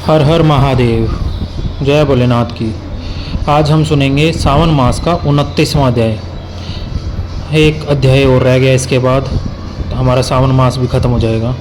हर हर महादेव। जय भोलेनाथ की। आज हम सुनेंगे सावन मास का 29वां अध्याय। एक अध्याय और रह गया, इसके बाद हमारा सावन मास भी खत्म हो जाएगा।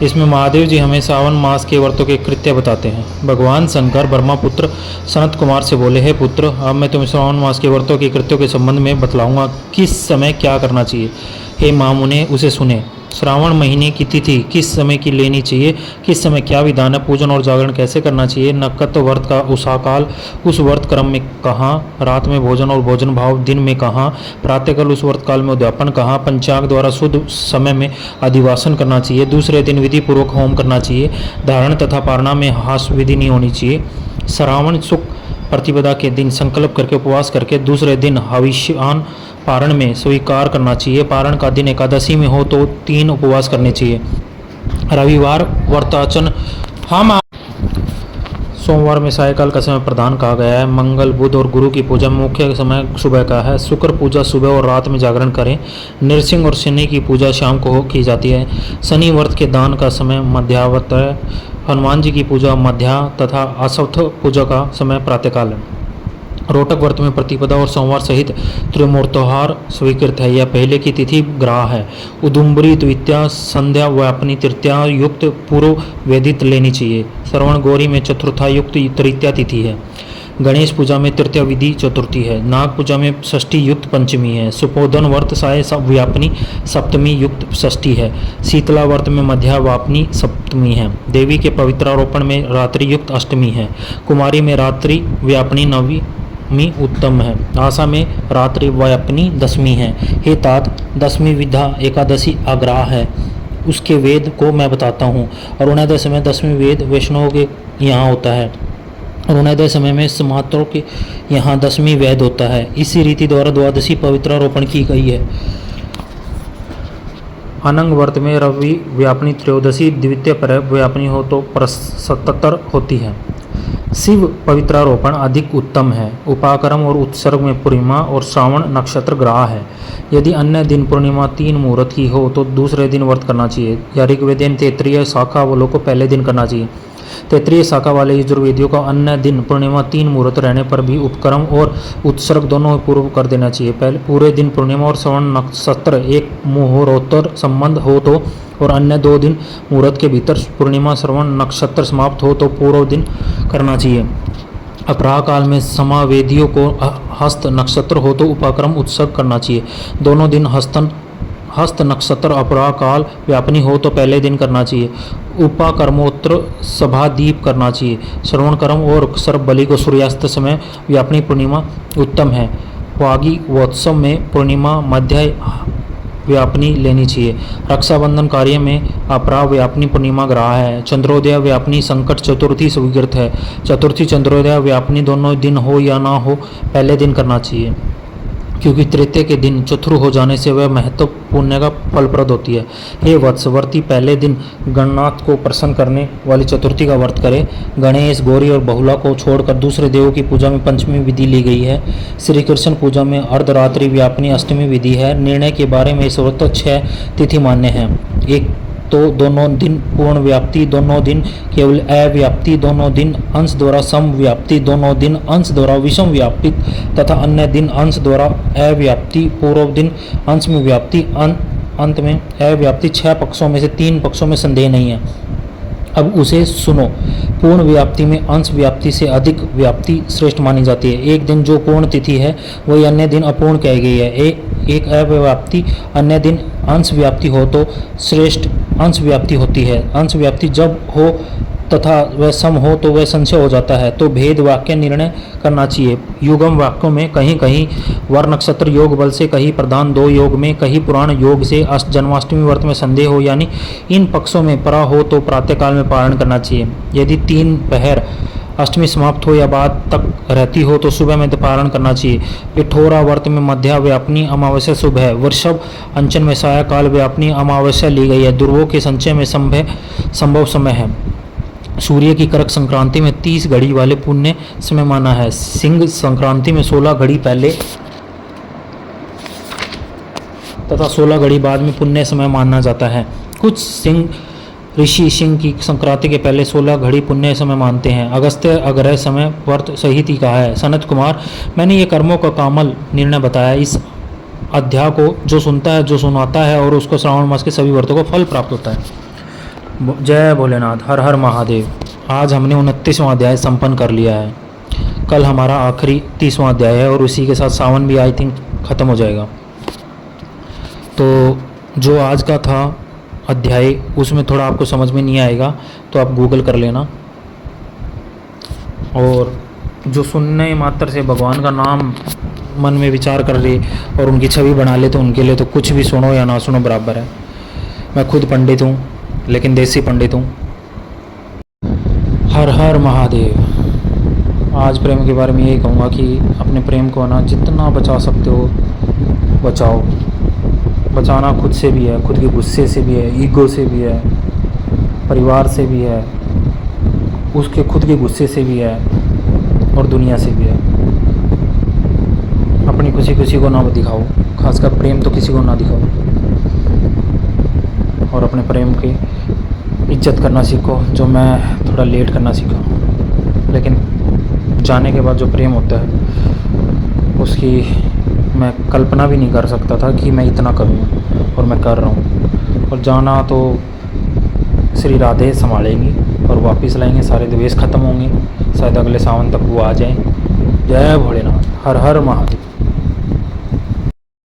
इसमें महादेव जी हमें सावन मास के व्रतों के कृत्य बताते हैं। भगवान शंकर ब्रह्मपुत्र सनत कुमार से बोले, हे पुत्र, अब मैं तुम्हें सावन मास के व्रतों के कृत्यों के संबंध में बतलाऊंगा किस समय क्या करना चाहिए। हे महामुने, उसे सुने। श्रावण महीने की तिथि किस समय की लेनी चाहिए, किस समय क्या विधान है, पूजन और जागरण कैसे करना चाहिए, नक्षत्र व्रत का उषाकाल उस व्रत क्रम में कहाँ, रात में भोजन और भोजन भाव दिन में कहाँ, प्रातःकाल उस व्रत काल में उद्यापन कहाँ, पंचांग द्वारा शुद्ध समय में अधिवासन करना चाहिए, दूसरे दिन विधि पूर्वक होम करना चाहिए, धारण तथा पारणा में हास विधि नहीं होनी चाहिए, श्रावण शुक्ल प्रतिपदा के दिन संकल्प करके उपवास करके दूसरे दिन हविष्यान पारण में स्वीकार करना चाहिए, पारण का दिन एकादशी में हो तो 3 उपवास करने चाहिए, रविवार व्रताचन सोमवार में सायकाल का समय प्रदान कहा गया है। मंगल बुध और गुरु की पूजा में मुख्य समय सुबह का है। शुक्र पूजा सुबह और रात में जागरण करें। नृसिंह और शनि की पूजा शाम को की जाती है। शनि व्रत के दान का समय मध्यावत है। हनुमान जी की पूजा मध्या तथा अश्वत्थ पूजा का समय प्रातःकाल है। रोटक व्रत में प्रतिपदा और सोमवार सहित त्रिमूर्तोहार स्वीकृत है। यह पहले की तिथि ग्राह है। उदुम्बरी द्वितीया संध्या व्यापनी तृतीया युक्त पूर्व वेदित लेनी चाहिए। श्रवण गौरी में चतुर्था युक्त तृतीया तिथि है। गणेश पूजा में तृतीय विधि चतुर्थी है। नाग पूजा में षष्ठी युक्त पंचमी है। सुपोधन व्रत साय व्यापनी सप्तमी युक्त षष्ठी है। शीतला व्रत में मध्या व्यापनी सप्तमी है। देवी के पवित्रारोपण में रात्रि युक्त अष्टमी है। कुमारी में रात्रि व्यापनी नवी उत्तम है। आशा में रात्रि व्यापनी दशमी है। हे तात, दशमी विधा एकादशी आग्रह है, उसके वेद को मैं बताता हूँ। अरुणोदय समय दशमी वेद वैष्णवों के यहाँ होता है। अरुणोदय समय में समात्रों के यहाँ दशमी वेद होता है। इसी रीति द्वारा द्वादशी पवित्रारोपण की गई है। अनंग व्रत में रवि व्यापनी त्रयोदशी द्वितीय पर व्यापनी हो तो 77 होती है। शिव पवित्रारोपण अधिक उत्तम है। उपाकर्म और उत्सर्ग में पूर्णिमा और श्रावण नक्षत्र ग्रह है। यदि अन्य दिन पूर्णिमा 3 मुहूर्त की हो तो दूसरे दिन व्रत करना चाहिए। या ऋग्वेदीय तैत्तिरीय शाखा वालों को पहले दिन करना चाहिए। तैत्तिरीय शाखा वाले यजुर्वेदियों का अन्य दिन पूर्णिमा 3 मुहूर्त रहने पर भी उपक्रम और उत्सर्ग दोनों पूर्व कर देना चाहिए। पहले पूरे दिन पूर्णिमा और श्रवण नक्षत्र एक मुहूर्तोत्तर संबंध हो तो और अन्य 2 दिन मुहूर्त के भीतर पूर्णिमा श्रवण नक्षत्र समाप्त हो तो पूर्व दिन करना चाहिए। अपराह काल में समावेदियों को हस्त नक्षत्र हो तो उपाक्रम उत्सर्ग करना चाहिए। दोनों दिन हस्त नक्षत्र अपराह काल व्यापनी हो तो पहले दिन करना चाहिए। उपाकर्मोत्तर सभादीप करना चाहिए। श्रवण कर्म और सर्प बलि को सूर्यास्त समय व्यापनी पूर्णिमा उत्तम है। वागी वोत्सव में पूर्णिमा मध्य व्यापनी लेनी चाहिए। रक्षाबंधन कार्य में अपराह व्यापनी पूर्णिमा ग्रह है। चंद्रोदय व्यापनी संकट चतुर्थी स्वीकृत है। चतुर्थी चंद्रोदय व्यापनी दोनों दिन हो या ना हो पहले दिन करना चाहिए, क्योंकि तृतीय के दिन चतुर हो जाने से वह महत्व पुण्य का फलप्रद होती है। हे वत्सवर्ती, पहले दिन गणनाथ को प्रसन्न करने वाली चतुर्थी का व्रत करे। गणेश, गौरी और बहुला को छोड़कर दूसरे देवों की पूजा में पंचमी विधि ली गई है। श्री कृष्ण पूजा में अर्धरात्रि व्यापनी अष्टमी विधि है। निर्णय के बारे में इस व्रत 6 तिथि मान्य है। एक तो दोनों दिन पूर्ण व्याप्ति, दोनों दिन केवल अव्याप्ति, दोनों दिन अंश द्वारा सम व्याप्ति, दोनों दिन अंश द्वारा विषम व्याप्ति तथा अन्य दिन अंश द्वारा अव्याप्ति, पूर्व दिन अंश में व्याप्ति, अंत में अव्याप्ति। 6 पक्षों में से 3 पक्षों में संदेह नहीं है। अब उसे सुनो। पूर्ण व्याप्ति में अंश व्याप्ति से अधिक व्याप्ति श्रेष्ठ मानी जाती है। एक दिन जो पूर्ण तिथि है वही अन्य दिन अपूर्ण कही गई है। एक अव्याप्ति अन्य दिन अंश व्याप्ति हो तो श्रेष्ठ अंश व्याप्ति होती है। अंश व्याप्ति जब हो तथा वह सम हो तो वह संशय हो जाता है, तो भेद वाक्य निर्णय करना चाहिए। युगम वाक्यों में कहीं कहीं वर नक्षत्र योग बल से, कहीं प्रधान 2 योग में, कहीं पुराण योग से जन्माष्टमी व्रत में संदेह हो, यानी इन पक्षों में परा हो तो प्रातःकाल में पारण करना चाहिए। यदि 3 पहर अष्टमी समाप्त हो या बाद तक रहती हो तो सुबह में पारण करना चाहिए। पिठोरा व्रत में मध्या व्यापनी अमावस्या शुभ है। वृषभ अंचन में सायकाल व्यापनी अमावस्या ली गई है। ध्रुवों के संचय में संभव समय है। सूर्य की करक संक्रांति में 30 घड़ी वाले पुण्य समय माना है। सिंह संक्रांति में 16 घड़ी पहले तथा 16 घड़ी बाद में पुण्य समय माना जाता है। कुछ सिंह ऋषि सिंह की संक्रांति के पहले 16 घड़ी पुण्य समय मानते हैं। अगस्त्य अग्रह समय व्रत सही थी कहा है। सनत कुमार, मैंने ये कर्मों का कामल निर्णय बताया। इस अध्याय को जो सुनता है, जो सुनाता है और उसको श्रावण मास के सभी व्रतों को फल प्राप्त होता है। जय भोलेनाथ, हर हर महादेव। आज हमने 29वां अध्याय संपन्न कर लिया है। कल हमारा आखिरी 30वां अध्याय है और उसी के साथ सावन भी आई थिंक ख़त्म हो जाएगा। तो जो आज का था अध्याय उसमें थोड़ा आपको समझ में नहीं आएगा तो आप गूगल कर लेना, और जो सुनने मात्र से भगवान का नाम मन में विचार कर ले और उनकी छवि बना ले तो उनके लिए तो कुछ भी सुनो या ना सुनो बराबर है। मैं खुद पंडित हूँ, लेकिन देसी पंडित हूँ। हर हर महादेव। आज प्रेम के बारे में यही कहूँगा कि अपने प्रेम को ना जितना बचा सकते हो बचाओ। बचाना खुद से भी है, खुद के गुस्से से भी है, ईगो से भी है, परिवार से भी है, उसके खुद के गुस्से से भी है और दुनिया से भी है। अपनी खुशी किसी को ना दिखाओ, खासकर प्रेम तो किसी को ना दिखाओ, और अपने प्रेम की इज्जत करना सीखो, जो मैं थोड़ा लेट करना सीखा। लेकिन जाने के बाद जो प्रेम होता है उसकी मैं कल्पना भी नहीं कर सकता था कि मैं इतना करूँ, और मैं कर रहा हूँ। और जाना तो श्री राधे संभालेंगी और वापस लाएंगे, सारे द्वेष ख़त्म होंगे, शायद अगले सावन तक वो आ जाएं। जय भोलेनाथ, हर हर महादेव।